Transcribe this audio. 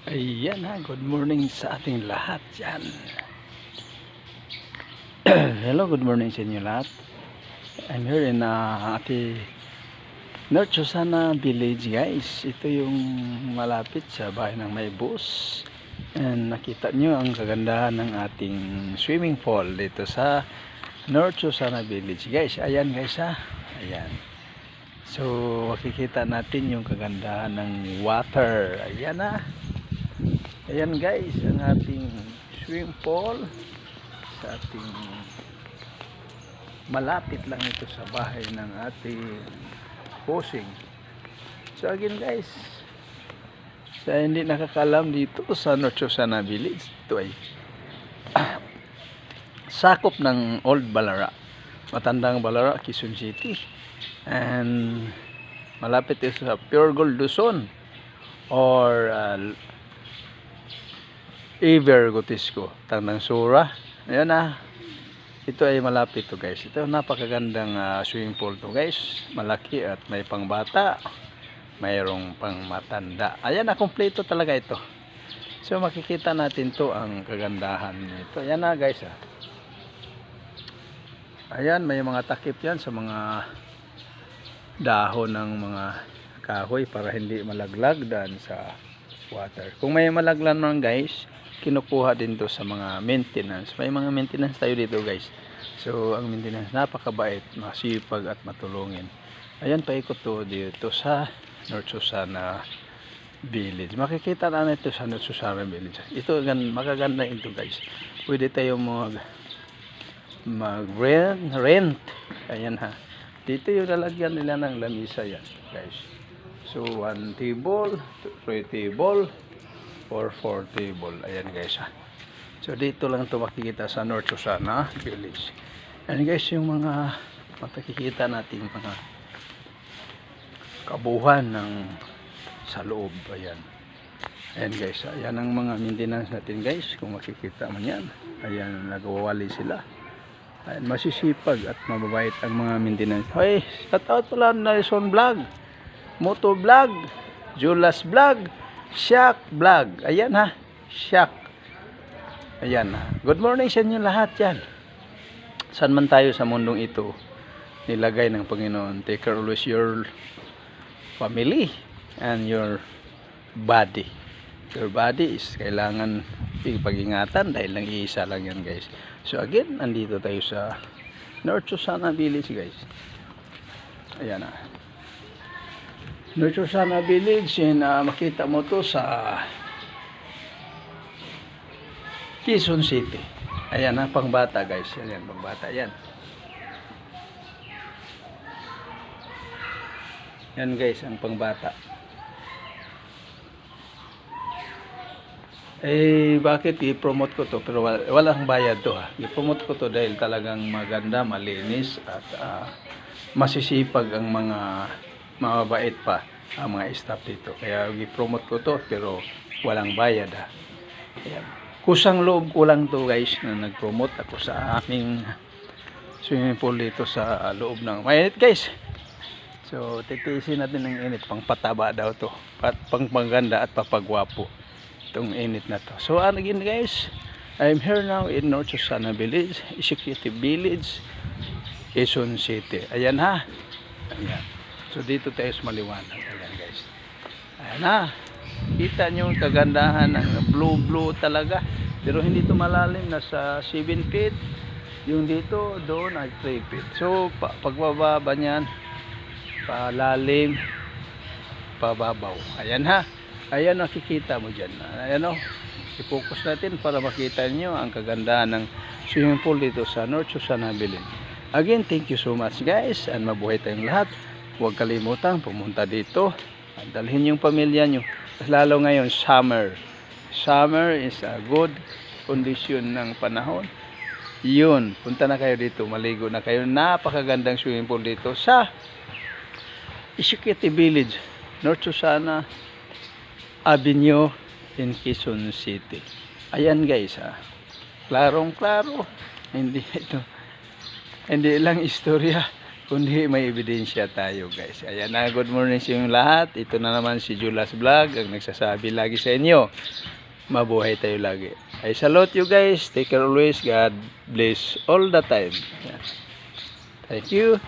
Ayan ha, good morning sa ating lahat dyan. Hello, good morning sa inyo lahat. I'm here in North Susana Village guys. Ito yung malapit sa bahay ng may bus. And nakita nyo ang kagandahan ng ating swimming pool dito sa North Susana Village guys. Ayan guys ha, ayan. So makikita natin yung kagandahan ng water. Ayan ha. Ayan guys, ang ating swimming pool sa ating malapit lang ito sa bahay ng ating posing. So again guys, sa hindi nakakalam dito sa North Susana Village, ito ay sakop ng Old Balara, Matandang Balara, Quezon City, and malapit ito sa Pure Gold Luzon or Iver Gotisco, Tandang Sura. Ayan na. Ito ay malapit to guys. Ito napakagandang swimming pool to guys. Malaki at may pangbata. Mayroong pang matanda. Ayan na, kompleto talaga ito. So makikita natin to ang kagandahan nito. Ayan na guys. Ayan, may mga takip yan sa mga dahon ng mga kahoy para hindi malaglag dan sa water. Kung may malaglag naman guys, kinukuha din to sa mga maintenance. May mga maintenance tayo dito guys. So ang maintenance napakabait, masipag at matulungin. Ayan, paikot to dito sa North Susana Village. Makikita na ito sa North Susana Village. Ito makaganda ito guys. Pwede tayo mag-rent. Ayan ha. Dito yung lalagyan nila ng lamisa yan guys. So 1 table, 3 table, or 4 table. Ayan guys ha. So dito lang ito makikita sa North Susana Village. Ayan guys, yung mga makikita natin mga kabuhan ng sa loob. Ayan. Ayan guys, ayan ang mga maintenance natin guys. Kung makikita man yan, ayan, nagwawali sila. Ayan, masisipag at mababait ang mga maintenance. Hoy, shout out pala Nelson Vlog, Moto Vlog, Julas Vlog, Shaq Vlog. Ayan ha, Shaq. Ayan ha. Good morning sa inyo lahat yan. Saan man tayo sa mundong ito, nilagay ng Panginoon. Take care always your family and your body. Your body is kailangan pag-ingatan dahil lang iisa lang yan guys. So again, andito tayo sa North Susana Village guys. Ayan ha. North Susana Village, and makita mo to sa Quezon City. Ayan ha, pangbata guys. Ayan, pangbata yan. Yan guys, ang pangbata. Eh, bakit i-promote ko to? Pero walang bayad to ha. I-promote ko to dahil talagang maganda, malinis at masisipag ang mga mababait pa ang mga staff dito. Kaya i-promote ko to pero walang bayad ha. Ayan. Kusang loob ko lang to guys na nag-promote ako sa aming swimming pool dito sa loob ng mainit guys. So titiisin natin ng init, pang pataba daw to, pang paganda at papagwapo itong init na to. So again guys, I'm here now in North Susana Village, Executive Village, Quezon City. Ayan ha. Ayan. So dito tayo sa maliwanag. Ayan guys. Ayan ha. Kita nyo kagandahan ng blue talaga. Pero hindi ito malalim. Nasa 7 feet. Yung dito, doon ay 3 feet. So pagbababa niyan, palalim, pababaw. Ayan ha. Ayan, nakikita mo dyan. Ayan o. I-focus natin para makita nyo ang kagandahan ng swimming pool dito sa North Susana Village. Again, thank you so much guys. And mabuhay tayong lahat. Huwag kalimutan pumunta dito. Dalhin yung pamilya nyo. Lalo ngayon, summer. Summer is a good condition ng panahon. Yun, punta na kayo dito. Maligo na kayo. Napakagandang swimming pool dito sa Executive Village, North Susana Avenue in Quezon City. Ayan guys ha. Klarong klaro. Hindi lang istorya. kundi may ebidensya tayo guys. Ayan na, good morning sa inyong lahat. Ito na naman si Julas Vlog ang nagsasabi lagi sa inyo. Mabuhay tayo lagi. I salute you guys. Take care always. God bless all the time. Ayan. Thank you.